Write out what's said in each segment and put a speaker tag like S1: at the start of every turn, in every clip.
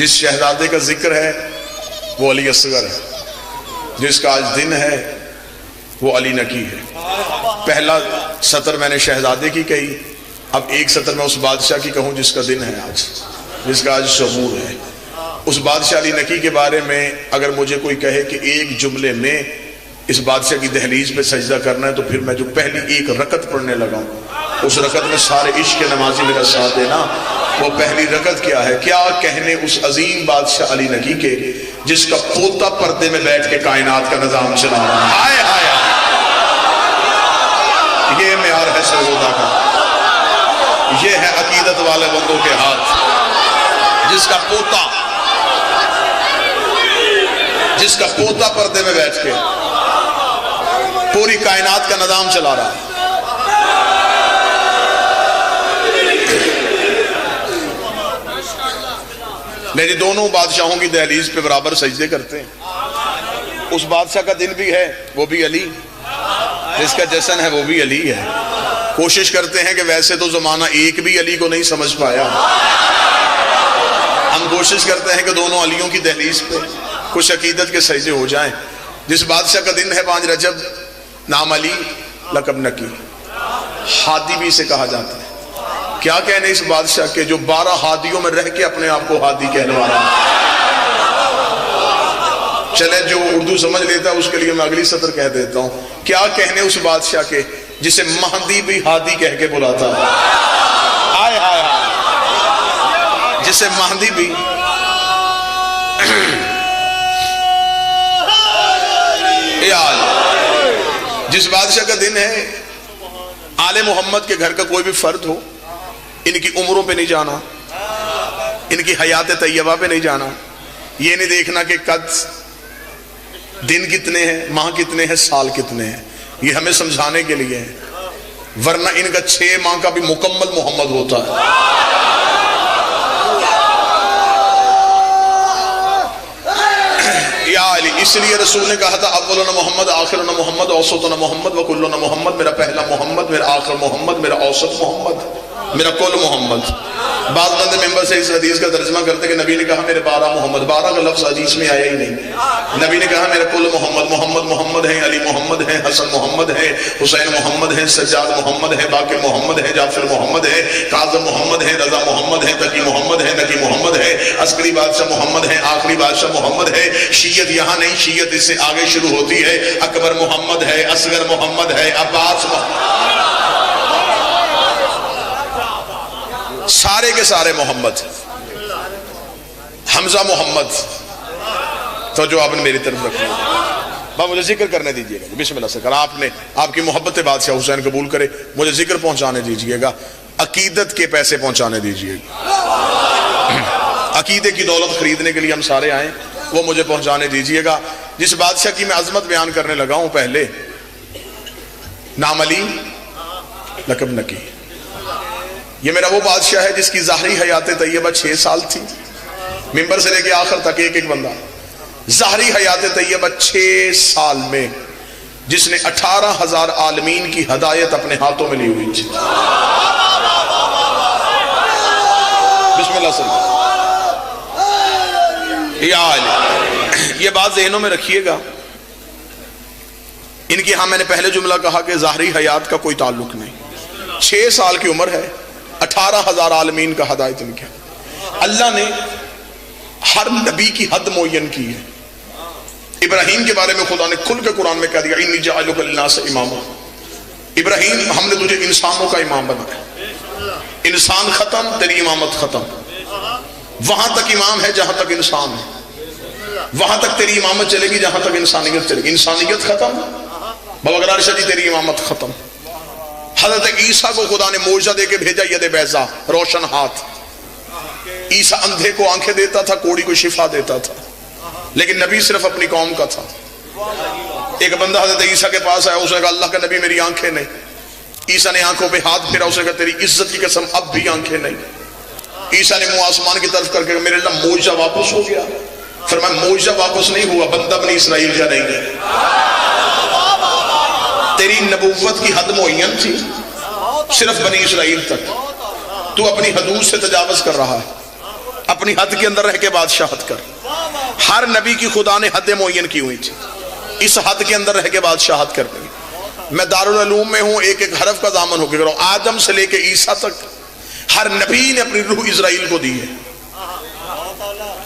S1: جس شہزادے کا ذکر ہے وہ علی اصغر ہے، جس کا آج دن ہے وہ علی نکی ہے۔ پہلا سطر میں نے شہزادے کی کہی، اب ایک سطر میں اس بادشاہ کی کہوں جس کا دن ہے آج، جس کا آج شعور ہے۔ اس بادشاہ علی نکی کے بارے میں اگر مجھے کوئی کہے کہ ایک جملے میں اس بادشاہ کی دہلیز پہ سجدہ کرنا ہے، تو پھر میں جو پہلی ایک رکعت پڑھنے لگا ہوں، اس رکعت میں سارے عشق کے نمازی میرا ساتھ دینا۔ وہ پہلی رکعت کیا ہے؟ کیا کہنے اس عظیم بادشاہ علی نکی کے جس کا پوتا پردے میں بیٹھ کے کائنات کا نظام چلا رہا ہے۔ ہائے ہائے، یہ معیار ہے سرگودا کا، یہ ہے عقیدت والے بندوں کے ہاتھ، جس کا پوتا پردے میں بیٹھ کے پوری کائنات کا نظام چلا رہا ہے۔ میری دونوں بادشاہوں کی دہلیز پہ برابر سجدے کرتے ہیں۔ اس بادشاہ کا دن بھی ہے وہ بھی علی، جس کا جشن ہے وہ بھی علی ہے۔ کوشش کرتے ہیں کہ ویسے تو زمانہ ایک بھی علی کو نہیں سمجھ پایا، ہم کوشش کرتے ہیں کہ دونوں علیوں کی دہلیز پہ کچھ عقیدت کے سجدے ہو جائیں۔ جس بادشاہ کا دن ہے 5 رجب، نام علی، لقب نکی، ہادی بھی اسے کہا جاتا ہے۔ کیا کہنے اس بادشاہ کے جو 12 ہادیوں میں رہ کے اپنے آپ کو ہادی کہلوا رہا ہے۔ چلے جو اردو سمجھ لیتا ہے اس کے لیے میں اگلی سطر کہہ دیتا ہوں۔ کیا کہنے اس بادشاہ کے جسے مہدی بھی ہادی کہہ کے بلاتا ہے۔ ہائے ہائے ہائے، جسے مہدی بھی جس بادشاہ کا دن ہے آل محمد کے گھر کا کوئی بھی فرد ہو، ان کی عمروں پہ نہیں جانا، ان کی حیات طیبہ پہ نہیں جانا، یہ نہیں دیکھنا کہ قد دن کتنے ہیں، ماہ کتنے ہیں، سال کتنے ہیں، یہ ہمیں سمجھانے کے لیے ہے، ورنہ ان کا 6 ماہ کا بھی مکمل محمد ہوتا ہے۔ اس لیے رسول نے کہا تھا اولنا محمد، آخرنا محمد، اوسطنا محمد، وکلنا محمد، میرا پہلا محمد، میرا آخر محمد، میرا اوسط محمد، میرا کل محمد۔ بعض بندے ممبر سے اس حدیث کا ترجمہ کرتے کہ نبی نے کہا میرے 12 محمد، 12 کا لفظ حدیث میں آیا ہی نہیں۔ نبی نے کہا میرا کل محمد، محمد محمد ہیں، علی محمد ہیں، حسن محمد ہیں، حسین محمد ہیں، سجاد محمد ہیں، باقر محمد ہیں، جعفر محمد ہیں، کاظم محمد ہیں، رضا محمد ہیں، تقی محمد ہیں، نقی محمد ہیں، عسکری بادشاہ محمد ہیں، آخری بادشاہ محمد ہے۔ شیعت یہاں نہیں، شیعت اس سے آگے شروع ہوتی ہے، اکبر محمد ہے، اصغر محمد ہے، عباس محمد، سارے کے سارے محمد، حمزہ محمد۔ تو جو آپ نے میری طرف رکھ لیا، مجھے ذکر کرنے دیجئے گا، بسم اللہ سے کر، آپ کی محبت بادشاہ حسین قبول کرے، مجھے ذکر پہنچانے دیجئے گا، عقیدت کے پیسے پہنچانے دیجئے گا، عقیدے کی دولت خریدنے کے لیے ہم سارے آئیں، وہ مجھے پہنچانے دیجئے گا۔ جس بادشاہ کی میں عظمت بیان کرنے لگا ہوں پہلے، نام علی، لقب نکی، یہ میرا وہ بادشاہ ہے جس کی ظاہری حیات طیبہ 6 سال تھی، ممبر سے لے کے آخر تک ایک ایک بندہ، ظاہری حیات طیبہ 6 سال میں جس نے 18,000 عالمین کی ہدایت اپنے ہاتھوں میں لی ہوئی تھی۔ بسم اللہ صلی اللہ، یہ بات ذہنوں میں رکھیے گا۔ ان کی ہاں میں نے پہلے جملہ کہا کہ ظاہری حیات کا کوئی تعلق نہیں، 6 سال کی عمر ہے، 18,000 عالمین کا ہدایت ان کیا۔ اللہ نے ہر نبی کی حد معین کی ہے۔ ابراہیم کے بارے میں خدا نے کھل کے قرآن میں کہہ دیا انی جاعلک للناس اماما، ابراہیم ہم نے تجھے انسانوں کا امام بنایا، انسان ختم تیری امامت ختم، وہاں تک امام ہے جہاں تک انسان ہے، وہاں تک تیری امامت چلے گی جہاں تک انسانیت چلے گی، انسانیت ختم بابا گرار شاہ جی تیری امامت ختم۔ حضرت عیسیٰ کو خدا نے معجزہ دے کے بھیجا، ید بیضا، روشن ہاتھ، عیسیٰ اندھے کو آنکھیں دیتا تھا، کوڑی کو شفا دیتا تھا، لیکن نبی صرف اپنی قوم کا تھا۔ ایک بندہ حضرت عیسیٰ کے پاس آیا، اس نے کہا اللہ کا نبی میری آنکھیں نہیں، عیسیٰ نے آنکھوں پہ ہاتھ پھیرا، اس نے کہا تیری عزت کی قسم اب بھی آنکھیں نہیں۔ عیسیٰ نے منہ آسمان کی طرف کر کے میرے اللہ معجزہ واپس ہو گیا، فرمایا معجزہ واپس نہیں ہوا، بندہ بنی اسرائیل کا نہیں ہے، تیری نبوت کی حد معین تھی صرف بنی اسرائیل تک، تو اپنی حدود سے تجاوز کر رہا ہے، اپنی حد کے اندر رہ کے بادشاہت کر. ہر نبی کی خدا نے حد معین کی ہوئی تھی, اس حد کے اندر رہ کے بادشاہت کر دی. میں دارالعلوم میں ہوں, ایک ایک حرف کا ضامن ہو کے کرو. آدم سے لے کے عیسیٰ تک ہر نبی نے اپنی روح اسرائیل کو دی ہے.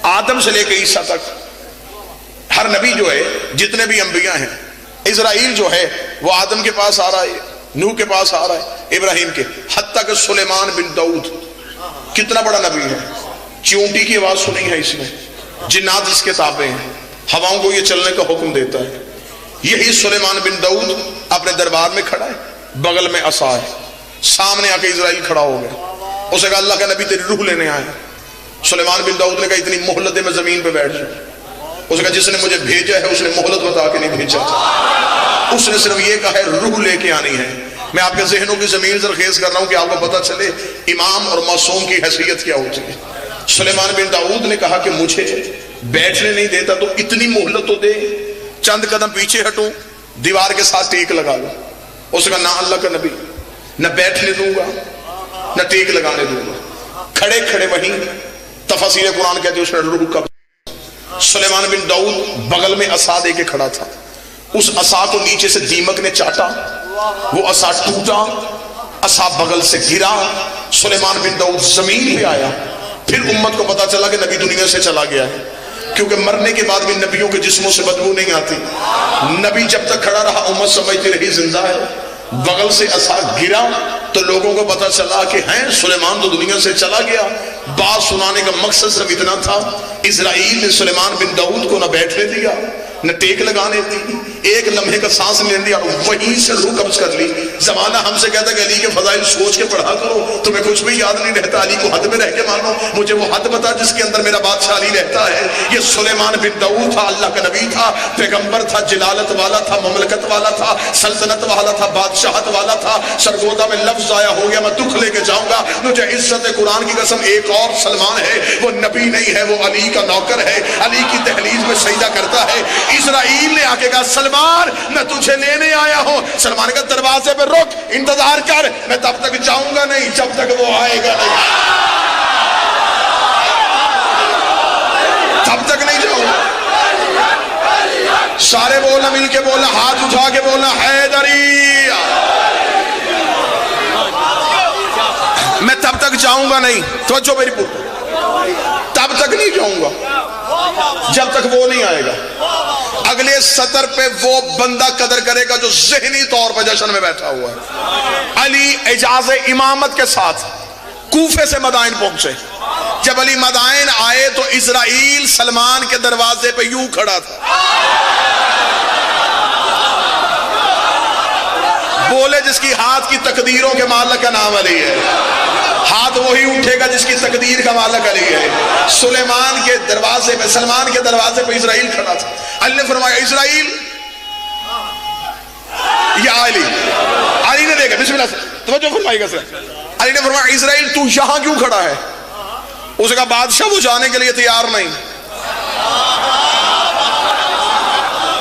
S1: آدم سے لے کے عیسیٰ تک ہر نبی جو ہے, جتنے بھی انبیاء ہیں, اسرائیل جو ہے وہ آدم کے پاس آ رہا ہے, نوح کے پاس آ رہا ہے, ابراہیم کے, حتیٰ کہ سلیمان بن داؤد کتنا بڑا نبی ہے. چیونٹی کی آواز سنی ہے اس نے, جنات اس کے تابع ہیں, ہواؤں کو یہ چلنے کا حکم دیتا ہے. یہی سلیمان بن داؤد اپنے دربار میں کھڑا ہے, بغل میں عصا ہے, سامنے آ کے اسرائیل کھڑا ہو گیا. اسے کہا اللہ کا نبی تیری روح لینے آیا. سلیمان بن داؤد نے کہا اتنی مہلت ہے میں زمین پہ بیٹھ جاؤں. اسے کہا جس نے مجھے بھیجا ہے اس نے مہلت بتا کے نہیں بھیجا, اس نے صرف یہ کہا ہے روح لے کے آنی ہے. میں آپ کے ذہنوں کی زمین زرخیز کر رہا ہوں کہ آپ کو پتہ چلے امام اور معصوم کی حیثیت کیا ہوتی ہے. سلیمان بن داؤد نے کہا کہ مجھے بیٹھنے نہیں دیتا تو اتنی مہلت تو دے, چند قدم پیچھے ہٹوں, دیوار کے ساتھ ٹیک لگا لوں. اس کا نہ اللہ کا نبی, نہ بیٹھنے دوں گا نہ ٹیک لگانے دوں گا. کھڑے کھڑے وہیں تفسیر قرآن کہتے ہیں اس نے روح کا. سلیمان بن داؤد بغل میں عصا دے کے کھڑا تھا, اس عصا کو نیچے سے دیمک نے چاٹا, وہ عصا ٹوٹا, عصا بغل سے گرا, سلیمان بن داؤد زمین پہ آیا. پھر امت کو پتا چلا کہ نبی دنیا سے چلا گیا ہے, کیونکہ مرنے کے بعد بھی نبیوں کے جسموں سے بدبو نہیں آتی. نبی جب تک کھڑا رہا امت سمجھتی رہی زندہ ہے. بغل سے عصا گرا تو لوگوں کو پتا چلا کہ ہیں سلیمان تو دنیا سے چلا گیا. بات سنانے کا مقصد صرف اتنا تھا, اسرائیل نے سلیمان بن داؤد کو نہ بیٹھنے دیا نہ ٹیک لگانے دی, ایک لمحے کا سانس لینے دیا, وہیں سے روح قبض کر لی. زمانہ ہم سے کہتا ہے کہ علی کے فضائل سوچ کے پڑھا کرو, تمہیں کچھ بھی یاد نہیں رہتا, علی کو حد میں رہ کے مانو, مجھے وہ حد بتا جس کے اندر میرا بادشاہ علی رہتا ہے. یہ سلیمان بن داؤد تھا, اللہ کا نبی تھا, پیغمبر تھا, جلالت والا تھا, مملکت والا تھا, سلطنت والا تھا, بادشاہت والا تھا. سرگودا میں لفظ آیا ہو گیا, میں دکھ لے کے جاؤں گا. مجھے عزت قرآن کی قسم ایک اور سلمان ہے, وہ نبی نہیں ہے, وہ علی کا نوکر ہے, علی کی دہلیز میں سجدہ کرتا ہے. اسرائیل نے آ کے کہا سلمان میں تجھے لینے آیا ہوں. سلمان کا دروازے پہ رک, انتظار کر, میں تب تک جاؤں گا نہیں جب تک وہ آئے گا نہیں, تب تک نہیں جاؤں گا. سارے بولنا, مل کے بولنا, ہاتھ اٹھا کے بولنا, حیدری, میں تب تک جاؤں گا نہیں. توجہ میری پوچھ, تب تک نہیں جاؤں گا جب تک وہ نہیں آئے گا. اگلے سطر پہ وہ بندہ قدر کرے گا جو ذہنی طور پر جشن میں بیٹھا ہوا ہے. علی اجاز امامت کے ساتھ کوفے سے مدائن پہنچے. جب علی مدائن آئے تو اسرائیل سلمان کے دروازے پہ یوں کھڑا تھا. بولے جس کی ہاتھ کی تقدیروں کے مالک کا نام علی ہے, ہاتھ وہی اٹھے گا جس کی تقدیر کا مالک علی ہے. سلیمان کے دروازے پہ, سلمان کے دروازے پہ اسرائیل کھڑا تھا. علی نے فرمایا اسرائیل یا علی. علی نے دیکھا, بسم اللہ سے توجہ فرمائی گا سر. علی نے فرمایا اسرائیل تو یہاں کیوں کھڑا ہے؟ اس کا بادشاہ وہ جانے کے لیے تیار نہیں.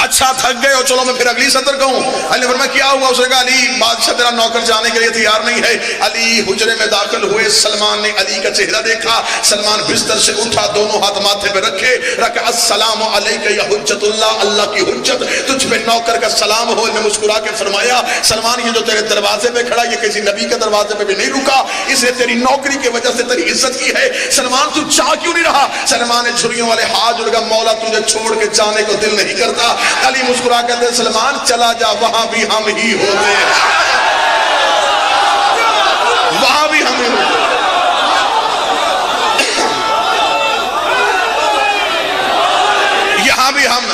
S1: اچھا تھک گئے ہو, چلو میں پھر اگلی سطر کہوں. علی نے فرمایا کیا ہوا؟ اس نے کہا علی بادشاہ تیرا نوکر جانے کے لیے تیار نہیں ہے. علی حجرے میں داخل ہوئے, سلمان نے علی کا چہرہ دیکھا. سلمان بستر سے اٹھا, دونوں ہاتھ ماتھے پہ رکھے, رکھا السلام علیک یا حجت اللہ, اللہ کی حجت تجھ پہ نوکر کا سلام ہو. نے مسکرا کے فرمایا سلمان یہ جو تیرے دروازے پہ کھڑا یہ کسی نبی کے دروازے پہ بھی نہیں رکا, اس نے تیری نوکری کی وجہ سے تیری عزت کی ہے. سلمان تو جا کیوں نہیں رہا؟ سلمان نے جھریوں والے ہاتھ جوڑ کر مولا تجھے چھوڑ کے جانے کو دل نہیں کرتا. علی مسکرا کہتے ہیں سلمان چلا جا, وہاں بھی ہم ہی ہوتے ہیں, وہاں بھی ہم ہی ہوتے ہیں. یہاں بھی ہم,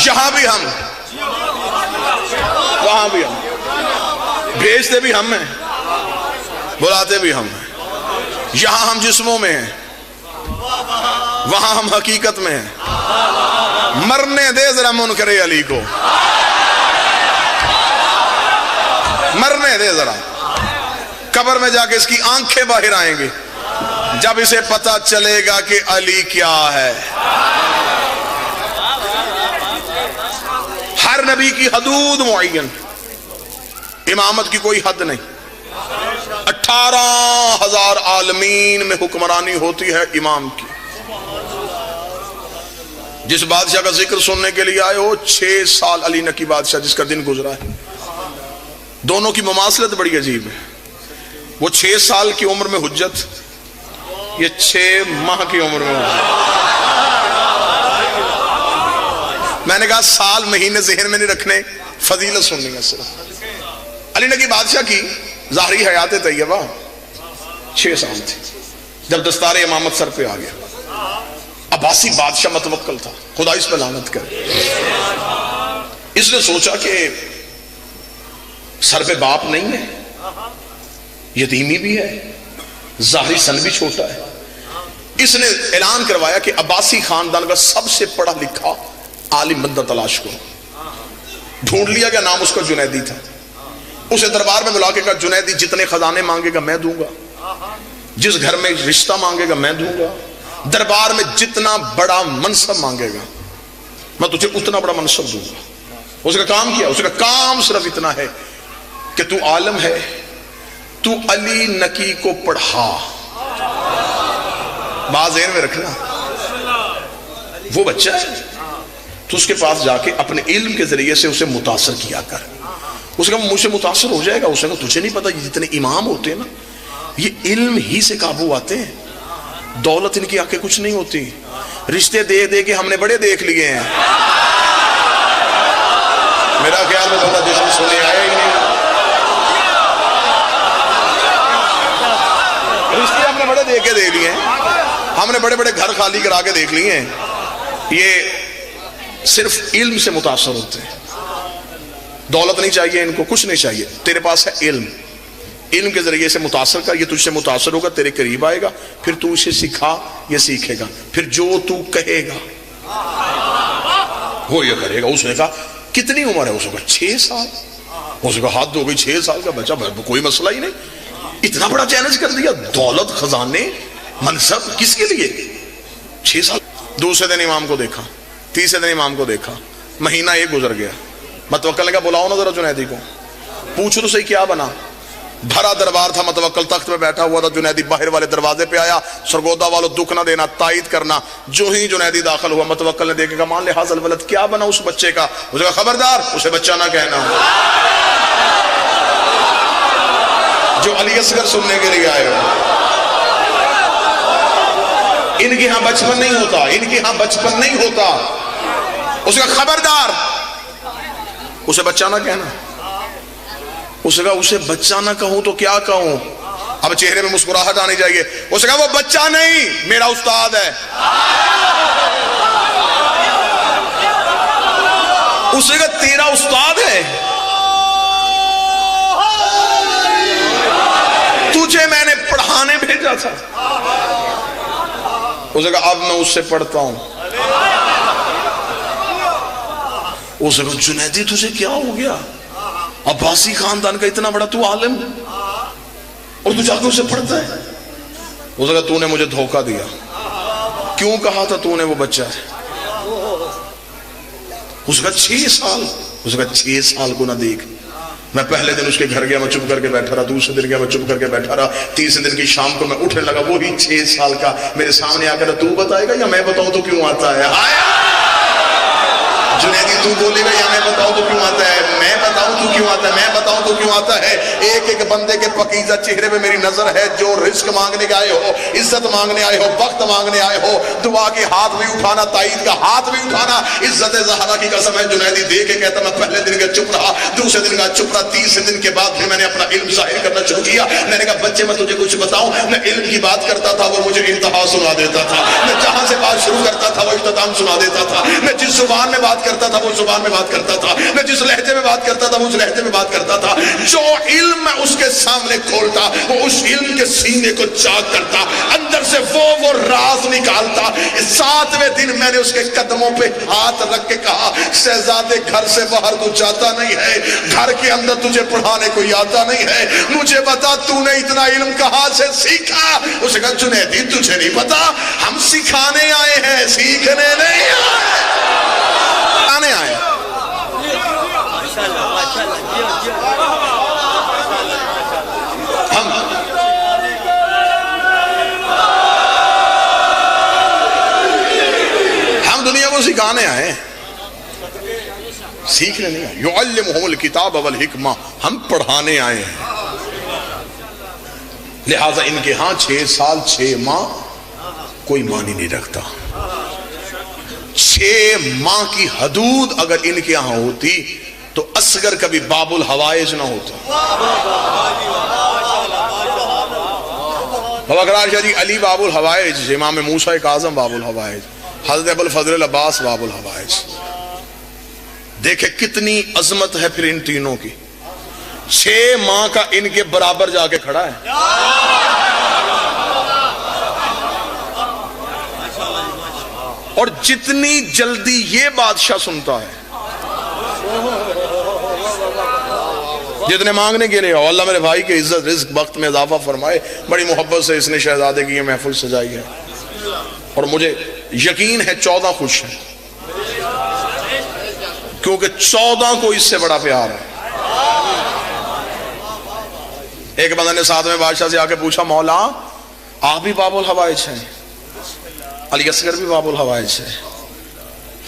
S1: یہاں بھی ہم, وہاں بھی ہم. بھیجتے بھی ہم ہیں, بلاتے بھی ہم ہیں. یہاں ہم جسموں میں ہیں, وہاں ہم حقیقت میں ہیں. مرنے دے ذرا منکر علی کو, مرنے دے ذرا. قبر میں جا کے اس کی آنکھیں باہر آئیں گی جب اسے پتہ چلے گا کہ علی کیا ہے. ہر نبی کی حدود معین, امامت کی کوئی حد نہیں. 18,000 عالمین میں حکمرانی ہوتی ہے امام کی. جس بادشاہ کا ذکر سننے کے لیے آئے ہو 6 سال علی نکی بادشاہ جس کا دن گزرا ہے. دونوں کی مماثلت بڑی عجیب ہے. وہ 6 سال کی عمر میں حجت, یہ 6 ماہ کی عمر میں حجت. میں نے کہا سال مہینے ذہن میں نہیں رکھنے, فضیلت سننی ہے صرف. علی نکی بادشاہ کی ظاہری حیات طیبہ 6 سال تھی جب دستار امامت سر پہ آ گیا. عباسی بادشاہ متوکل تھا, خدا اس پہ لعنت کرے. اس نے سوچا کہ سر پہ باپ نہیں ہے, یتیمی بھی ہے, ظاہری سن بھی چھوٹا ہے. اس نے اعلان کروایا کہ عباسی خاندان کا سب سے پڑھا لکھا عالم بندہ تلاش کرو. ڈھونڈ لیا گیا, نام اس کا جنیدی تھا. اسے دربار میں بلا کے کہا جنیدی جتنے خزانے مانگے گا میں دوں گا, جس گھر میں رشتہ مانگے گا میں دوں گا, دربار میں جتنا بڑا منصب مانگے گا میں تجھے اتنا بڑا منصب دوں گا. اس کا کام کیا؟ اس کا کام صرف اتنا ہے کہ تو عالم ہے, تو علی نکی کو پڑھا. بات ذہن میں رکھنا, وہ بچہ ہے تو اس کے پاس جا کے اپنے علم کے ذریعے سے اسے متاثر کیا کر. اس کا مجھ سے متاثر ہو جائے گا. اس نے کہا تجھے نہیں پتا یہ جتنے امام ہوتے ہیں نا یہ علم ہی سے قابو آتے ہیں, دولت ان کی آنکھیں کچھ نہیں ہوتی. رشتے دے دے کے ہم نے بڑے دیکھ لیے ہیں. میرا خیال میں بندہ جسم سنے آیا ہی نہیں. رشتے ہم نے بڑے دے کے دے لیے ہیں, ہم نے بڑے بڑے گھر خالی کرا کے دیکھ لیے ہیں. یہ صرف علم سے متاثر ہوتے ہیں. دولت نہیں چاہیے ان کو, کچھ نہیں چاہیے. تیرے پاس ہے علم, علم کے ذریعے سے متاثر کر. یہ تجھ سے متاثر ہوگا, تیرے قریب آئے گا, پھر تو اسے سکھا, یہ سیکھے گا, پھر جو تو کہے گا وہ یہ کرے گا. اس نے کہا کتنی عمر ہے؟ اس نے کہا 6 سال. اس نے کہا حد ہو گئی, 6 سال کا بچہ, کوئی مسئلہ ہی نہیں. اتنا بڑا چیلنج کر دیا, دولت خزانے منصب کس کے لیے؟ 6 سال. دوسرے دن امام کو دیکھا, تیسرے دن امام کو دیکھا, مہینہ ایک گزر گیا. متوکل نے کہا بلاؤ نا ذرا جنیدی کو, پوچھو تو صحیح کیا بنا. بھرا دربار تھا, متوکل تخت پہ بیٹھا ہوا تھا. جنیدی باہر والے دروازے پہ آیا, سرگودا والوں دکھ نہ دینا, تائید کرنا. جو ہی جنیدی داخل ہوا متوکل نے دیکھا مان لے حاصل ولد, کیا بنا اس بچے کا؟ اس کا خبردار اسے بچہ نہ کہنا. جو علی اصغر سننے کے لیے آئے ہو, ان کے ہاں بچپن نہیں ہوتا, ان کے ہاں بچپن نہیں ہوتا. اس کا خبردار اسے بچہ نہ کہنا. اس کا اسے بچہ نہ کہوں تو کیا کہوں؟ اب چہرے میں مسکراہٹ آنی چاہیے. اس کا وہ بچہ نہیں, میرا استاد ہے. اس کا تیرا استاد ہے, تجھے میں نے پڑھانے بھیجا تھا. اس نے کہا اب میں اس سے پڑھتا ہوں. اس نے کہا جنیدی تجھے کیا ہو گیا؟ عباسی خاندان کا اتنا بڑا تو عالم اور تو جا کے اسے پڑھتا ہے. اس نے کہا تو نے مجھے دھوکہ دیا. کیوں کہا تھا تو نے وہ بچہ ہے؟ اس کا 6 سال. اس کا 6 سال کو نہ دیکھ. میں پہلے دن اس کے گھر گیا, میں چپ کر کے بیٹھا رہا. دوسرے دن گیا, میں چپ کر کے بیٹھا رہا. تیسرے دن کی شام کو میں اٹھنے لگا, وہی 6 سال کا میرے سامنے آ کر تو بتائے گا یا میں بتاؤں تو کیوں آتا ہے؟ جنیدی تو بولے گا یا میں بتاؤں تو کیوں آتا ہے؟ میں بتاؤں تو کیوں آتا ہے؟ میں بتاؤں تو کیوں آتا ہے؟ ایک ایک بندے کے پکیزہ چہرے پہ میری نظر ہے. جو رزق مانگنے کے آئے ہو, عزت مانگنے آئے ہو, وقت مانگنے آئے ہو, دعا کے ہاتھ بھی اٹھانا, تائید کا ہاتھ بھی اٹھانا. عزت زہرا کی قسم ہے, جنیدی دے کے کہتا میں پہلے دن کا چپ رہا, دوسرے دن کا چپ رہا, تیسرے دن کے بعد پھر میں نے اپنا علم ظاہر کرنا شروع کیا. میں نے کہا بچے میں تجھے کچھ بتاؤں, میں علم کی بات کرتا تھا وہ مجھے انتہا سنا دیتا تھا. میں جہاں سے بات شروع کرتا تھا وہ اختتام سنا دیتا تھا. میں جس زبان میں بات کرتا تھا وہ زبان میں بات کرتا تھا. میں جس لہجے میں بات کرتا تھا وہ اس لہجے میں بات کرتا تھا. جو علم میں اس کے سامنے کھولتا وہ اس علم کے سینے کو چاک کرتا, اندر سے وہ راز نکالتا. 7ویں دن میں نے اس کے قدموں پہ ہاتھ رکھ کے کہا شہزادے گھر سے باہر تو جاتا نہیں ہے, گھر کے اندر تجھے پڑھانے کوئی آتا نہیں ہے, مجھے بتا تو نے اتنا علم کہاں سے سیکھا؟ اس نے کہا جنیدی تجھے نہیں پتا, ہم سکھانے آئے ہیں, سیکھنے نہیں آئے. سکھانے آئے ہیں, سیکھنے نہیں آئے. یعلمہم الکتاب والحکمہ, ہم پڑھانے آئے ہیں. لہٰذا ان کے ہاں 6 سال 6 ماہ کوئی معنی نہیں رکھتا. 6 ماہ کی حدود اگر ان کے ہاں ہوتی تو اصغر کبھی باب الحوائج نہ ہوتا. بابا قرار شاہ جی علی باب الحوائج, امام موسیٰ کاظم باب الحوائج, حضرت ابو الفضل العباس باب الحوائج. دیکھیں کتنی عظمت ہے پھر ان تینوں کی. 6 ماہ کا ان کے برابر جا کے کھڑا ہے. اور جتنی جلدی یہ بادشاہ سنتا ہے, جتنے مانگنے کے لیے اللہ میرے بھائی کے عزت رزق وقت میں اضافہ فرمائے. بڑی محبت سے اس نے شہزادے کی یہ محفل سجائی ہے, اور مجھے یقین ہے 14 خوش ہیں, کیونکہ 14 کو اس سے بڑا پیار ہے. ایک بندہ نے ساتھ میں بادشاہ سے آ کے پوچھا, مولا آپ بھی باب الحوائج ہیں, علی اصغر بھی باب الحوائج ہے.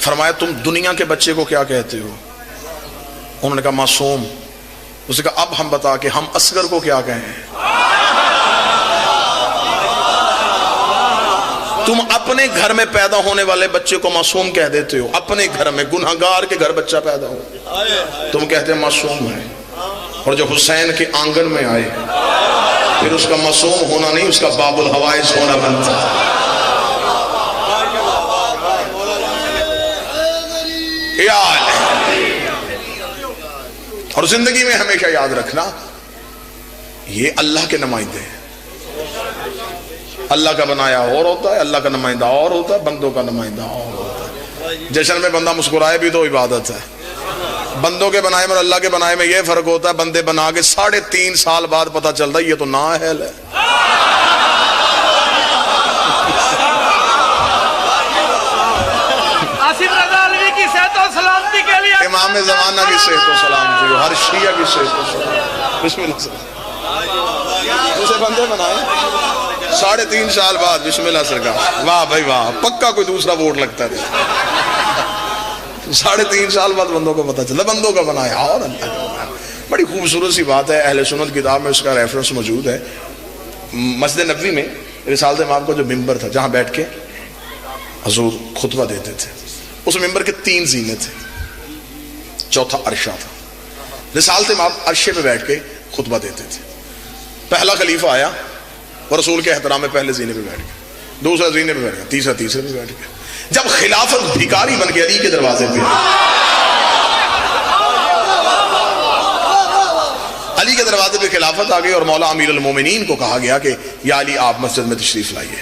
S1: فرمایا تم دنیا کے بچے کو کیا کہتے ہو؟ انہوں نے کہا معصوم. اس نے کہا اب ہم بتا کہ ہم اصغر کو کیا کہیں. تم اپنے گھر میں پیدا ہونے والے بچے کو معصوم کہہ دیتے ہو, اپنے گھر میں گنہگار کے گھر بچہ پیدا ہو تم کہتے ہیں معصوم ہے. اور جو حسین کے آنگن میں آئے پھر اس کا معصوم ہونا نہیں, اس کا باب الحوائج ہونا بنتا. اور زندگی میں ہمیشہ یاد رکھنا یہ اللہ کے نمائندے ہیں. اللہ کا بنایا اور ہوتا ہے, اللہ کا نمائندہ اور ہوتا ہے, بندوں کا نمائندہ اور ہوتا ہے. جشن میں بندہ مسکرائے بھی تو عبادت ہے. بندوں کے بنائے میں اور اللہ کے بنائے میں یہ فرق ہوتا ہے, بندے بنا کے 3.5 سال بعد پتہ چلتا ہے یہ تو نااہل ہے. امام زمانہ کی صحت و سلامتی ہو, ہر شیعہ کی صحت و سلامتی. بسم اللہ سرکار اسے بندے بنائے 3.5 سال بعد. بسم اللہ سرکار, واہ بھائی واہ, پکا کوئی دوسرا ووٹ لگتا ہے. 3.5 سال بعد بندوں کو پتہ چلا بندوں کا بنایا اور اللہ کا بنایا. بڑی خوبصورت سی بات ہے, اہل سنت کتاب میں اس کا ریفرنس موجود ہے. مسجد نبوی میں رسالت امام کو جو ممبر تھا جہاں بیٹھ کے حضور خطبہ دیتے تھے, اس ممبر کے 3 زینے تھے, چوتھا عرشہ تھا. رسالت امام عرشے پہ بیٹھ کے خطبہ دیتے تھے. پہلا خلیفہ آیا وہ رسول کے احترام میں پہلے زینے پہ بیٹھ گیا, دوسرا زینے پہ بیٹھ گیا, تیسرا تیسرے پہ بیٹھ گیا. جب خلافت بھکاری بن کے علی کے دروازے پہ, علی کے دروازے پہ خلافت آ گئی اور مولا امیر المومنین کو کہا گیا کہ یا علی آپ مسجد میں تشریف لائیے.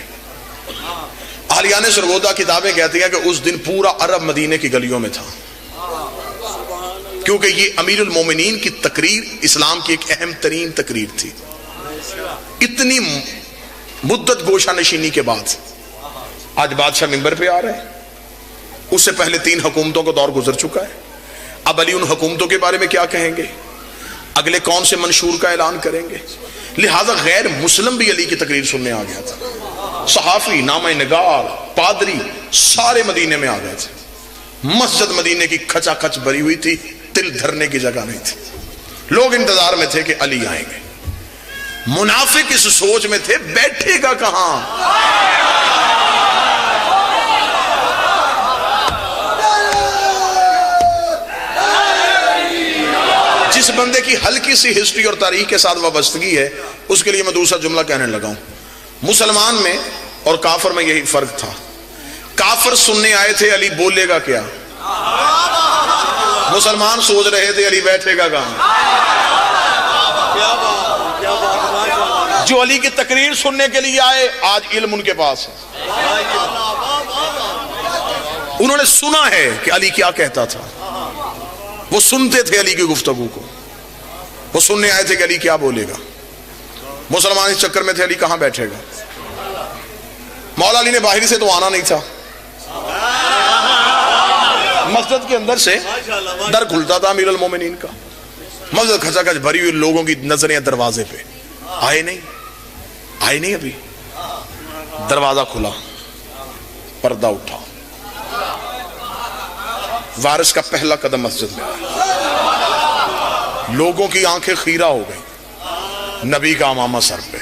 S1: اہلیان سرگودا کتابیں کہتی ہیں کہ اس دن پورا عرب مدینے کی گلیوں میں تھا, کیونکہ یہ امیر المومنین کی تقریر اسلام کی ایک اہم ترین تقریر تھی. اتنی مدت گوشہ نشینی کے بعد آج بادشاہ منبر پہ آ رہے ہیں. اس سے پہلے 3 حکومتوں کو دور گزر چکا ہے. اب علی ان حکومتوں کے بارے میں کیا کہیں گے, اگلے کون سے منشور کا اعلان کریں گے. لہٰذا غیر مسلم بھی علی کی تقریر سننے آ گیا تھا. صحافی, نامہ نگار, پادری سارے مدینے میں آ گئے تھے. مسجد مدینے کی کھچا کھچ بھری ہوئی تھی, دل دھرنے کی جگہ نہیں تھی. لوگ انتظار میں تھے کہ علی آئیں گے. منافق اس سوچ میں تھے بیٹھے گا کہاں. جس بندے کی ہلکی سی ہسٹری اور تاریخ کے ساتھ وابستگی ہے اس کے لیے میں دوسرا جملہ کہنے لگا ہوں. مسلمان میں اور کافر میں یہی فرق تھا. کافر سننے آئے تھے علی بولے گا کیا, مسلمان سوچ رہے تھے علی بیٹھے گا کہاں. جو علی کی تقریر سننے کے لیے آئے آج علم ان کے پاس ہے, انہوں نے سنا ہے کہ علی کیا کہتا تھا, وہ سنتے تھے علی کی گفتگو کو, وہ سننے آئے تھے کہ علی کیا بولے گا. مسلمان اس چکر میں تھے علی کہاں بیٹھے گا. مولا علی نے باہر سے تو آنا نہیں تھا, مسجد کے اندر سے در کھلتا تھا امیر المومنین کا. مسجد کھچا کھچ بھری ہوئی, لوگوں کی نظریں دروازے پہ. آئے نہیں ابھی. دروازہ کھلا, پردہ اٹھا, وارث کا پہلا قدم مسجد میں آیا، لوگوں کی آنکھیں خیرہ ہو گئی، نبی کا امامہ سر پہ،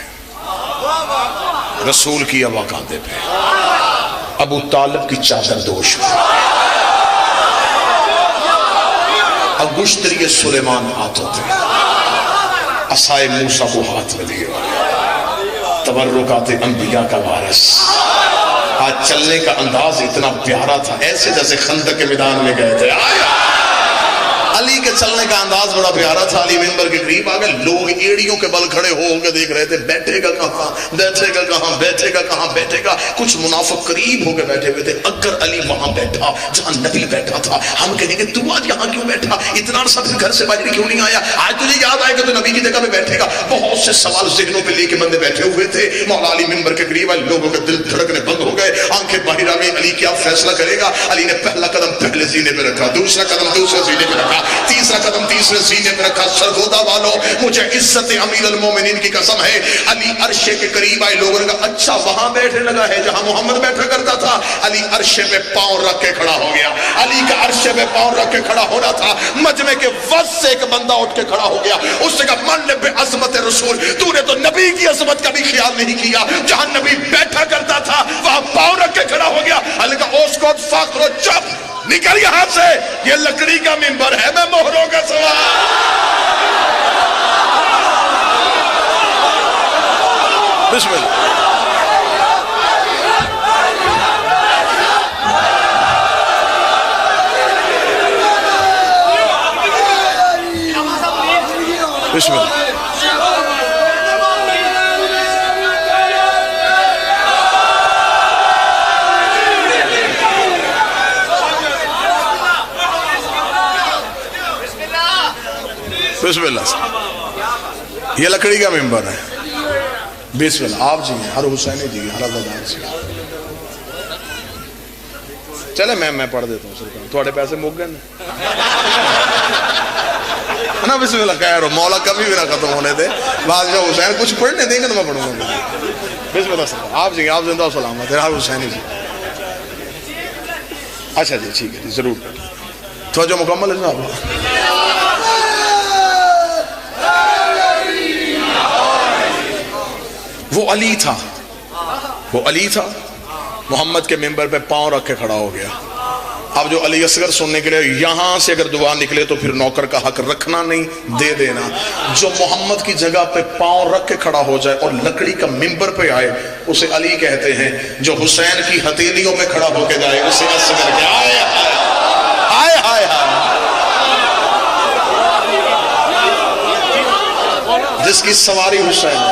S1: رسول کی ابا کاندھے پہ، ابو طالب کی چادر دوش پہ، انگشتری سلیمان ہاتھوں پہ، عصائے موسیٰ کو ہاتھ میں لیے، تبرکات انبیاء کا وارث۔ آج چلنے کا انداز اتنا پیارا تھا، ایسے جیسے خندق کے میدان میں گئے تھے۔ علی کے چلنے کا انداز بڑا پیارا تھا، علی منبر کے قریب آ گئے، لوگ ایڑیوں کے بل کھڑے ہو کے دیکھ رہے تھے، بیٹھے گا کہاں، بیٹھے گا کہاں، بیٹھے گا کہاں، بیٹھے گا۔ کچھ منافق قریب ہو کے بیٹھے ہوئے تھے، اگر علی وہاں بیٹھا جہاں نبی بیٹھا تھا، ہم کہیں گے تو آج یہاں کیوں بیٹھا، اتنا عرصہ پھر گھر سے باہر کیوں نہیں آیا، آج تجھے یاد آئے گا تو نبی کی جگہ پہ بیٹھے گا۔ بہت سے سوال ذہنوں پہ لے کے بندے بیٹھے ہوئے تھے، مولا علی منبر کے قریب آئے، لوگوں کے دل دھڑکنے بند ہو گئے، آنکھیں باہر آ گئی، علی کیا فیصلہ کرے گا۔ علی نے پہلا قدم پہلے سینے پہ رکھا، دوسرا قدم دوسرے سینے پہ رکھا، تیسرا قدم تیسرے سینے پہ رکھا۔ سرگودا والو، مجھے عزت امیر المومنین کی قسم ہے، علی عرش کے قریب آئے، لوگوں نے کہا اچھا وہاں بیٹھنے لگا ہے جہاں محمد بیٹھا کرتا تھا۔ علی عرش پہ پاؤں رکھ کے کھڑا ہو گیا، علی کا عرش پہ پاؤں رکھ کے کھڑا ہونا تھا۔ مجمع کے وسط سے ایک بندہ اٹھ کے کھڑا ہو گیا، اس نے کہا من بے عظمت رسول، تو نے تو نبی کی عظمت کا بھی خیال نہیں کیا، جہاں نبی بیٹھا کرتا تھا وہاں پاؤں رکھ کے کھڑا ہو گیا۔ علی کا اوسکوت فخر و چپ، نکل یہاں سے، یہ لکڑی کا منبر ہے، میں مہروں کا سوال۔ بسم اللہ۔ بسم اللہ۔ بسم اللہ۔ یہ لکڑی کا ممبر ہے، بسم اللہ۔ آپ جی ہر حسینی جی ہر عزادار جی، چلے میں پڑھ دیتا ہوں سرکار، تھوڑے پیسے مک گئے نا۔ بسم اللہ، خیر ہو، مولا کبھی بھی نہ ختم ہونے دے، بادشاہ حسین کچھ پڑھنے دیں گے تو میں پڑھوں گا۔ بسم اللہ سرکار، آپ جی آپ زندہ و سلامت ہے، ہر حسینی جی۔ اچھا جی ٹھیک ہے جی، ضرور توجہ مکمل ہے جناب۔ وہ علی تھا، وہ علی تھا، محمد کے منبر پہ پاؤں رکھ کے کھڑا ہو گیا۔ اب جو علی اصغر سننے کے لیے یہاں سے اگر دعا نکلے تو پھر نوکر کا حق رکھنا نہیں، دے دینا۔ جو محمد کی جگہ پہ پاؤں رکھ کے کھڑا ہو جائے اور لکڑی کا منبر پہ آئے، اسے علی کہتے ہیں۔ جو حسین کی ہتھیلیوں پہ کھڑا ہو کے جائے اسے اصغر کے آئے آئے آئے آئے، جس کی سواری حسین۔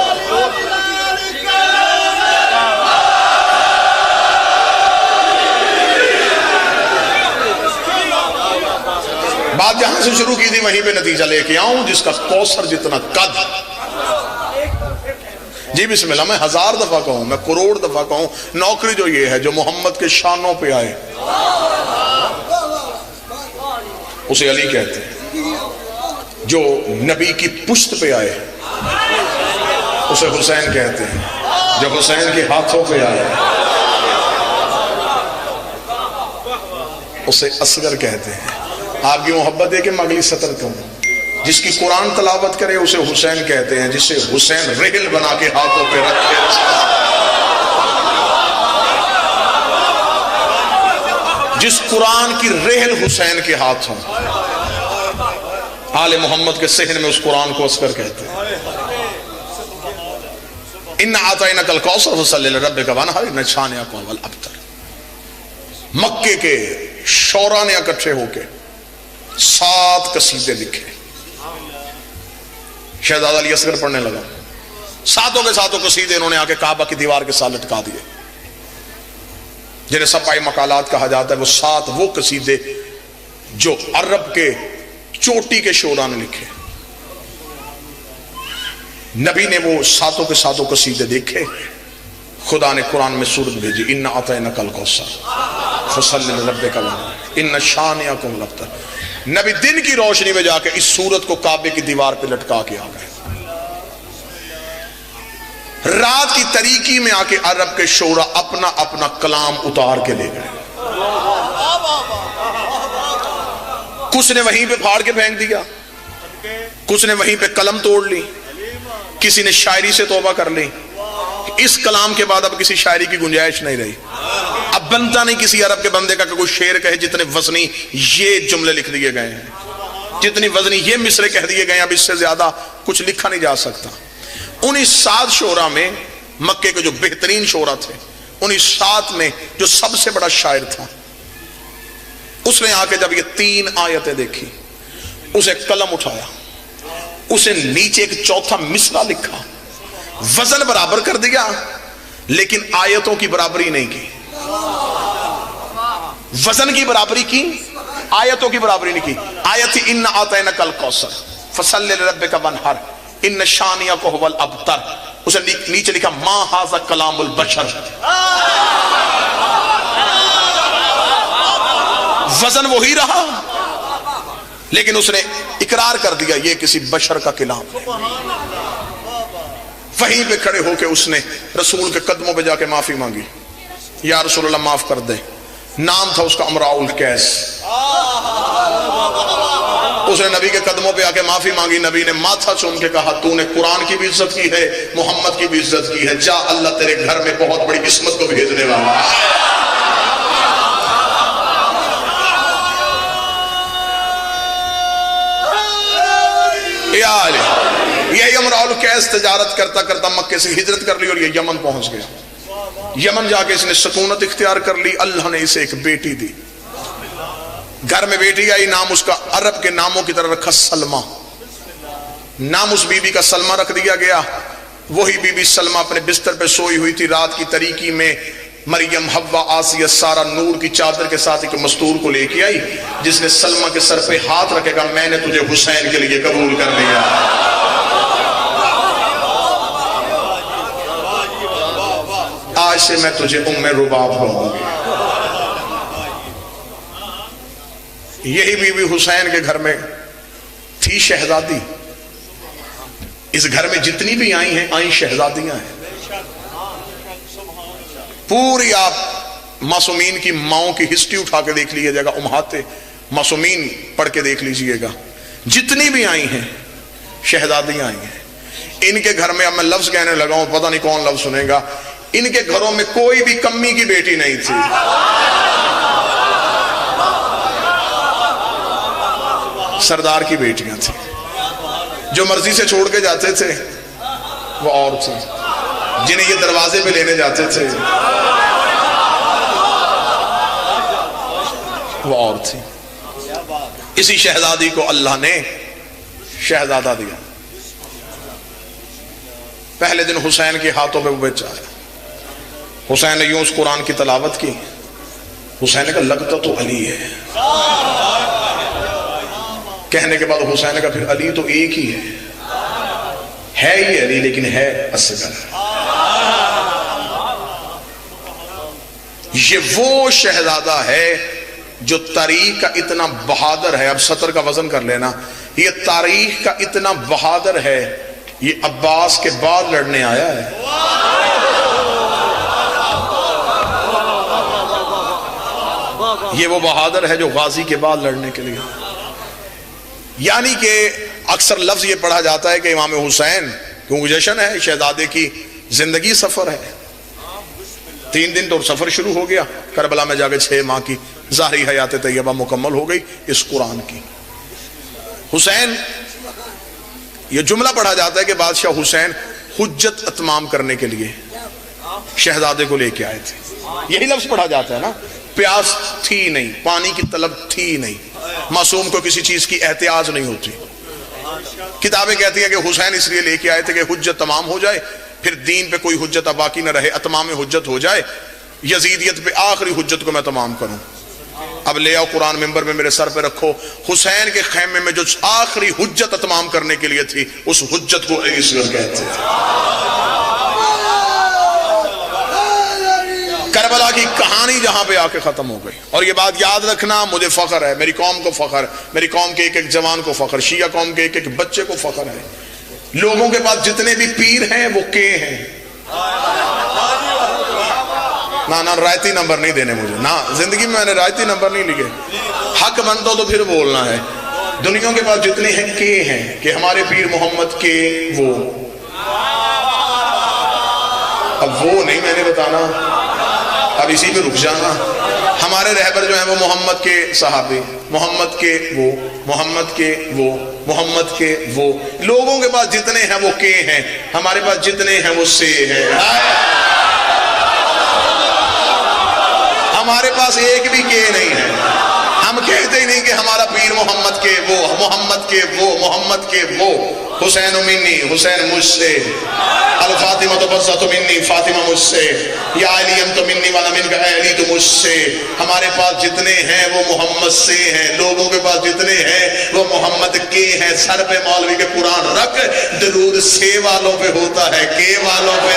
S1: بات جہاں سے شروع کی تھی وہیں پہ نتیجہ لے کے آؤں، جس کا کوثر جتنا قد۔ جی بسم اللہ، میں 1000 دفعہ کہوں، میں کروڑ دفعہ کہوں، نوکری جو یہ ہے جو محمد کے شانوں پہ آئے اسے علی کہتے ہیں، جو نبی کی پشت پہ آئے اسے حسین کہتے ہیں، جو حسین کے ہاتھوں پہ آئے اسے اصغر کہتے ہیں۔ آپ کی محبت ہے کہ میں اگلی سطر کہوں، جس کی قرآن تلاوت کرے اسے حسین کہتے ہیں، جسے حسین ریل بنا کے ہاتھوں پہ رکھے۔ جس قرآن کی ریل حسین کے ہاتھ ہوں، آل محمد کے صحن میں اس قرآن کو اصغر کہتے ہیں۔ اِنَّا أَعْطَيْنَاكَ الْكَوْثَرَ فَصَلِّ لِرَبِّكَ وَانْحَرْ إِنَّ شَانِئَكَ هُوَ الْأَبْتَرُ۔ مکے کے شعراء نے اکٹھے ہو کے 7 قصیدے لکھے، شہزادہ علی اصغر پڑھنے لگا، 7 کے 7 قصیدے انہوں نے آ کے کعبہ کی دیوار کے ساتھ لٹکا دیے، جنہیں سپاہی مقالات کہا جاتا ہے۔ وہ 7 وہ قصیدے جو عرب کے چوٹی کے شعراء نے لکھے، نبی نے وہ 7 کے 7 قصیدے دیکھے، خدا نے قرآن میں سورت بھیجی، اِنَّا أَعْطَيْنَاكَ الْكَوْثَرَ فَصَلِّ لِرَبِّكَ وَانْحَرْ إِنَّ شَانِئَكَ هُوَ الْأَبْتَرُ۔ نبی دن کی روشنی میں جا کے اس سورت کو کعبے کی دیوار پہ لٹکا کے آ گئے، رات کی تاریکی میں آ کے عرب کے شعراء اپنا اپنا کلام اتار کے لے گئے۔ کچھ نے وہیں پہ پھاڑ کے پھینک دیا، کچھ نے وہیں پہ قلم توڑ لی، کسی نے شاعری سے توبہ کر لی. اس کلام کے بعد اب کسی شاعری کی گنجائش نہیں رہی. اب بنتا نہیں کسی عرب کے بندے کا کہ کوئی شعر کہے جتنے وزنی یہ جملے لکھ دیے گئے ہیں، جتنی وزنی یہ مصرے کہہ دیے گئے ہیں، اب اس سے زیادہ کچھ لکھا نہیں جا سکتا. انہی 7 شعراء میں، مکے کے جو بہترین شعراء تھے، انہی 7 میں جو سب سے بڑا شاعر تھا، اس نے آ کے جب یہ 3 آیتیں دیکھی، اسے قلم اٹھایا، اسے نیچے ایک چوتھا مصرع لکھا، وزن برابر کر دیا لیکن آیتوں کی برابری نہیں کی. وزن کی برابری کی، آیتوں کی برابری نہیں کی. آیت تھی ان اعطینک الکوثر فصل لربک وانحر ان شانئک ھو الابتر، اسے نیچے لکھا ما ھذا کلام البشر. وزن وہی رہا لیکن اس نے اقرار کر دیا یہ کسی بشر کا کلام. وہیں پہ کھڑے ہو کے اس نے رسول کے قدموں پہ جا کے معافی مانگی، یا رسول اللہ معاف کر دے. نام تھا اس کا امراء القیس. اس نے نبی کے قدموں پہ آ کے معافی مانگی. نبی نے ماتھا چوم کے کہا تو نے قرآن کی بھی عزت کی ہے، محمد کی بھی عزت کی ہے، جا اللہ تیرے گھر میں بہت بڑی قسمت کو بھیجنے والا ہے. یہی امراء القیس تجارت کرتا کرتا مکے سے ہجرت کر لی اور یہ یمن پہنچ گیا. یمن جا کے اس نے سکونت اختیار کر لی. اللہ نے اسے ایک بیٹی دی. گھر میں بیٹی آئی، نام اس کا عرب کے ناموں کی طرح رکھا سلمہ. نام اس بی بی کا سلمہ رکھ دیا گیا. وہی بی بی سلمہ اپنے بستر پہ سوئی ہوئی تھی. رات کی تاریکی میں مریم، حوا، آسیہ، سارا نور کی چادر کے ساتھ ایک مستور کو لے کے آئی جس نے سلمہ کے سر پہ ہاتھ رکھے گا میں نے تجھے حسین کے لیے قبول کر لیا. آج سے میں تجھے ام رباب کہوں گی. یہی بی بی حسین کے گھر میں تھی شہزادی. اس گھر میں جتنی بھی آئی ہیں آئیں شہزادیاں ہیں. پوری آپ معصومین کی ماؤں کی ہسٹری اٹھا کے دیکھ لیجیے گا، امہات معصومین پڑھ کے دیکھ لیجیے گا، جتنی بھی آئی ہیں شہزادیاں آئی ہیں. ان کے گھر میں اب میں لفظ کہنے لگا ہوں، پتہ نہیں کون لفظ سنے گا. ان کے گھروں میں کوئی بھی کمی کی بیٹی نہیں تھی. سردار کی بیٹیاں تھیں. جو مرضی سے چھوڑ کے جاتے تھے وہ اور تھے. جنہیں یہ دروازے پہ لینے جاتے تھے وہ اور تھی. اسی شہزادی کو اللہ نے شہزادہ دیا. پہلے دن حسین کے ہاتھوں پہ وہ بچہ آیا. حسین نے یوں اس قرآن کی تلاوت کی. حسین نے کہا لگتا تو علی ہے. کہنے کے بعد حسین نے کہا پھر علی تو ایک ہی ہے یہ علی لیکن ہے اصغر. یہ وہ شہزادہ ہے جو تاریخ کا اتنا بہادر ہے. اب 70 کا وزن کر لینا. یہ تاریخ کا اتنا بہادر ہے، یہ عباس کے بعد لڑنے آیا ہے. یہ وہ بہادر ہے جو غازی کے بعد لڑنے کے لیے. یعنی کہ اکثر لفظ یہ پڑھا جاتا ہے کہ امام حسین کیونکہ جشن ہے، شہزادے کی زندگی سفر ہے. 3 دن تو سفر شروع ہو گیا. کربلا میں جا کے 6 ماہ کی ظاہری حیات طیبہ مکمل ہو گئی اس قرآن کی. حسین، یہ جملہ پڑھا جاتا ہے کہ بادشاہ حسین حجت اتمام کرنے کے لیے شہزادے کو لے کے آئے تھے. یہی لفظ پڑھا جاتا ہے نا. پیاس تھی نہیں، پانی کی طلب تھی نہیں. معصوم کو کسی چیز کی احتیاج نہیں ہوتی. کتابیں کہتی ہیں کہ حسین اس لیے لے کے آئے تھے کہ حجت تمام ہو جائے، پھر دین پہ کوئی حجت اب باقی نہ رہے، اتمام حجت ہو جائے. یزیدیت پہ آخری حجت کو میں تمام کروں. اب لے آؤ قرآن ممبر میں میرے سر پہ رکھو. حسین کے خیمے میں جو آخری حجت تمام کرنے کے لیے تھی اس حجت کو عصمت کہتے تھے. کربلا کی کہانی جہاں پہ آ کے ختم ہو گئی. اور یہ بات یاد رکھنا، مجھے فخر ہے، میری قوم کو فخر ہے، میری قوم کے ایک ایک جوان کو فخر، شیعہ قوم کے ایک ایک بچے کو فخر ہے. لوگوں کے پاس جتنے بھی پیر ہیں وہ کے ہیں. نہ رائتی نمبر نہیں دینے مجھے، نہ زندگی میں نے رائتی نمبر نہیں لیے. حق بنتا تو پھر بولنا ہے. دنیا کے پاس جتنے ہیں کے ہیں کہ ہمارے پیر محمد کے وہ. اب وہ نہیں میں نے بتانا، اب اسی پہ رک جانا. ہمارے رہبر جو ہیں وہ محمد کے صحابی، محمد کے وہ، محمد کے وہ، محمد کے وہ. لوگوں کے پاس جتنے ہیں وہ کے ہیں، ہمارے پاس جتنے ہیں وہ سے ہیں. ہمارے پاس ایک بھی کے نہیں ہے. ہم کہتے ہی نہیں کہ ہمارا پیر محمد کے وہ، محمد کے وہ، محمد کے وہ. حسین منی، حسین مجھ سے. الفاطمہ تو بزہ منی، فاطمہ مجھ سے. یا علی انت منی وانا من کا، اے علی تو مجھ سے. ہمارے پاس جتنے ہیں وہ محمد سے ہیں، لوگوں کے پاس جتنے ہیں وہ محمد کے ہیں. سر پہ مولوی کے قرآن رکھ، درود سے والوں پہ ہوتا ہے، کے والوں پہ.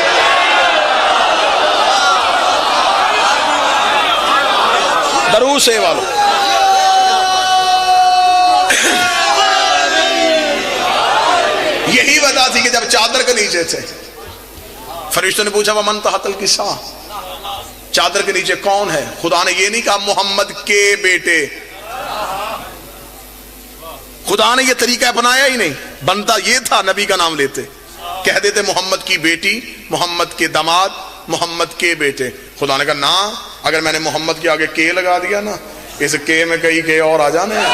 S1: درود سے والوں. یہی وجہ تھی کہ جب چادر کے نیچے تھے فرشتوں نے پوچھا ومن تحت الکساء، چادر کے نیچے کون ہے؟ خدا نے یہ نہیں کہا محمد کے بیٹے. خدا نے یہ طریقہ اپنایا ہی نہیں. بنتا یہ تھا نبی کا نام لیتے، کہہ دیتے محمد کی بیٹی، محمد کے داماد، محمد کے بیٹے. خدا نے کہا نا، اگر میں نے محمد کے آگے کے لگا دیا نا، اس کے میں کئی کے اور آ جانے ہیں.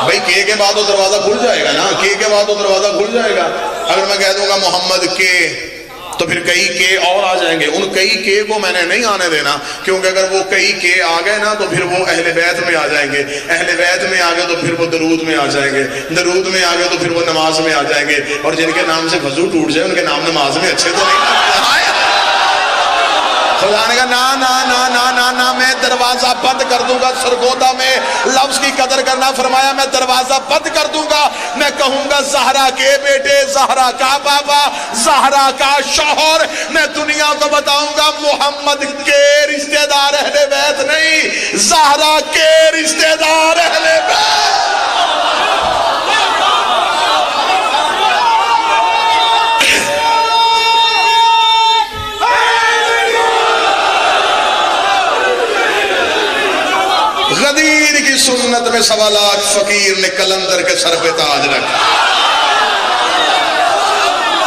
S1: بھائی کے بعد وہ دروازہ کھل جائے گا نا، کے بعد وہ دروازہ کھل جائے گا. اگر میں کہہ دوں گا محمد کے تو پھر کئی کے اور آ جائیں گے. ان کئی کے کو میں نے نہیں آنے دینا، کیونکہ اگر وہ کئی کے آ گئے نا تو پھر وہ اہل بیت میں آ جائیں گے. اہل بیت میں آ گئے تو پھر وہ درود میں آ جائیں گے. درود میں آ گئے تو پھر وہ نماز میں آ جائیں گے. اور جن کے نام سے وضو ٹوٹ جائے ان کے نام نماز میں اچھے تو نہیں لگتے. خدا نے کہا نا نا نا نا نا نا، میں دروازہ بند کر دوں گا. سرگودا میں لفظ کی قدر کرنا. فرمایا میں دروازہ بند کر دوں گا. میں کہوں گا زہرا کے بیٹے، زہرا کا بابا، زہرا کا شوہر. میں دنیا کو بتاؤں گا محمد کے رشتہ دار اہل بیت نہیں، زہرا کے رشتہ دار اہل بیت. غدیر کی سنت میں 1.25 لاکھ فقیر نے کلندر کے سر پہ تاج رکھا.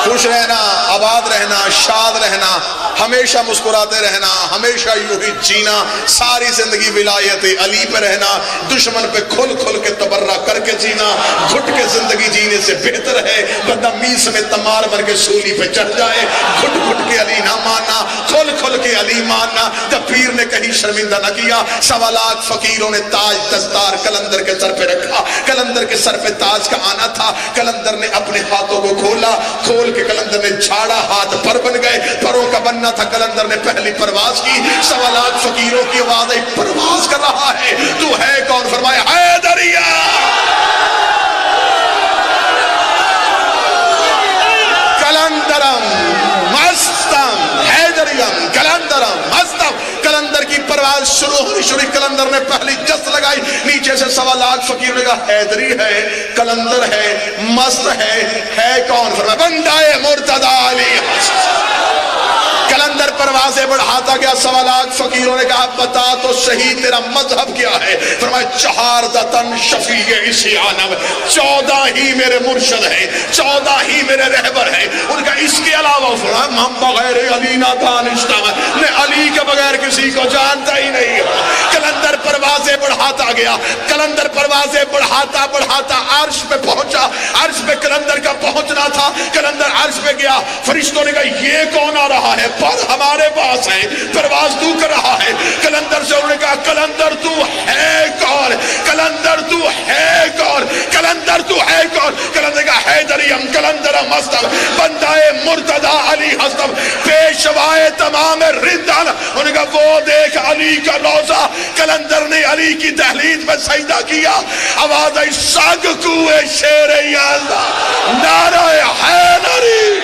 S1: خوش رہنا، آباد رہنا، شاد رہنا، ہمیشہ مسکراتے رہنا، ہمیشہ یوں ہی جینا، ساری زندگی ولایت علی پہ رہنا، دشمن پہ کھل کھل کے تبرہ کر کے جینا. گھٹ کے زندگی جینے سے بہتر ہے بندہ میس میں تمار مر کے سولی پہ چڑھ جائے. گھٹ گھٹ کے علی نہ ماننا، کھل کھل کے علی ماننا. جب پیر نے کہیں شرمندہ نہ کیا، 1.25 لاکھ فقیروں نے تاج دستار کلندر کے سر پہ رکھا. کلندر کے سر پہ تاج کا آنا تھا. کلندر نے اپنے ہاتھوں کو کھولا، کھول کے کلندر نے جھاڑا، ہاتھ پر بن گئے. پروں کا بننا تھا. کلندر نے پہلی پرواز کی. 1.25 لاکھ فقیروں کی آواز ایک پرواز کر رہا ہے. تو ہے کون؟ فرمایا حیدریہ. کلندرم مستم حیدریم کلندرم مستم. کلندر کی پرواز شروع ہوئی. کلندر نے پہلی جس لگائی. نیچے سے 1.25 لاکھ فقیر نے کہا حیدری ہے، کلندر ہے، مست ہے کون؟ فرمایا بندائے مرتضی علی حسن. کلندر پروازیں بڑھاتا گیا. 1.25 لاکھ فقیروں نے کہا بتا تو صحیح تیرا مذہب کیا ہے؟ فرمایا 4 دتن شفیع اسی عالم، 14 ہی میرے مرشد ہیں، 14 ہی میرے رہبر ہیں. ان کا اس کے علاوہ فرمایا ہم بغیر علی نہ دانشتہ، میں علی کے بغیر کسی کو جانتا ہی نہیں. کلندر پروازیں بڑھاتا گیا. کلندر پروازیں بڑھاتا بڑھاتا عرش پہ پہنچا. عرش پہ کلندر کا پہنچنا تھا. کلندر عرش پہ گیا. فرشتوں نے کہا یہ کون آ رہا ہے؟ پر ہمارے پاس ہے، پرواز تو کر رہا ہے. کلندر سے انہوں نے کہا کلندر تو ہے کون؟ کلندر تو ہے کون؟ کلندر تو ہے کون؟ کلندر کا حیدریم کلندرم مستم بندائے مرتضی علی حسن پیشوائے تمام رندان. انہوں نے کہا وہ دیکھ علی کا روضہ. کلندر نے علی کی دہلیز میں سجدہ کیا. آواز آئی سگ کوئے شیر یا اللہ، نعرہ حیدری.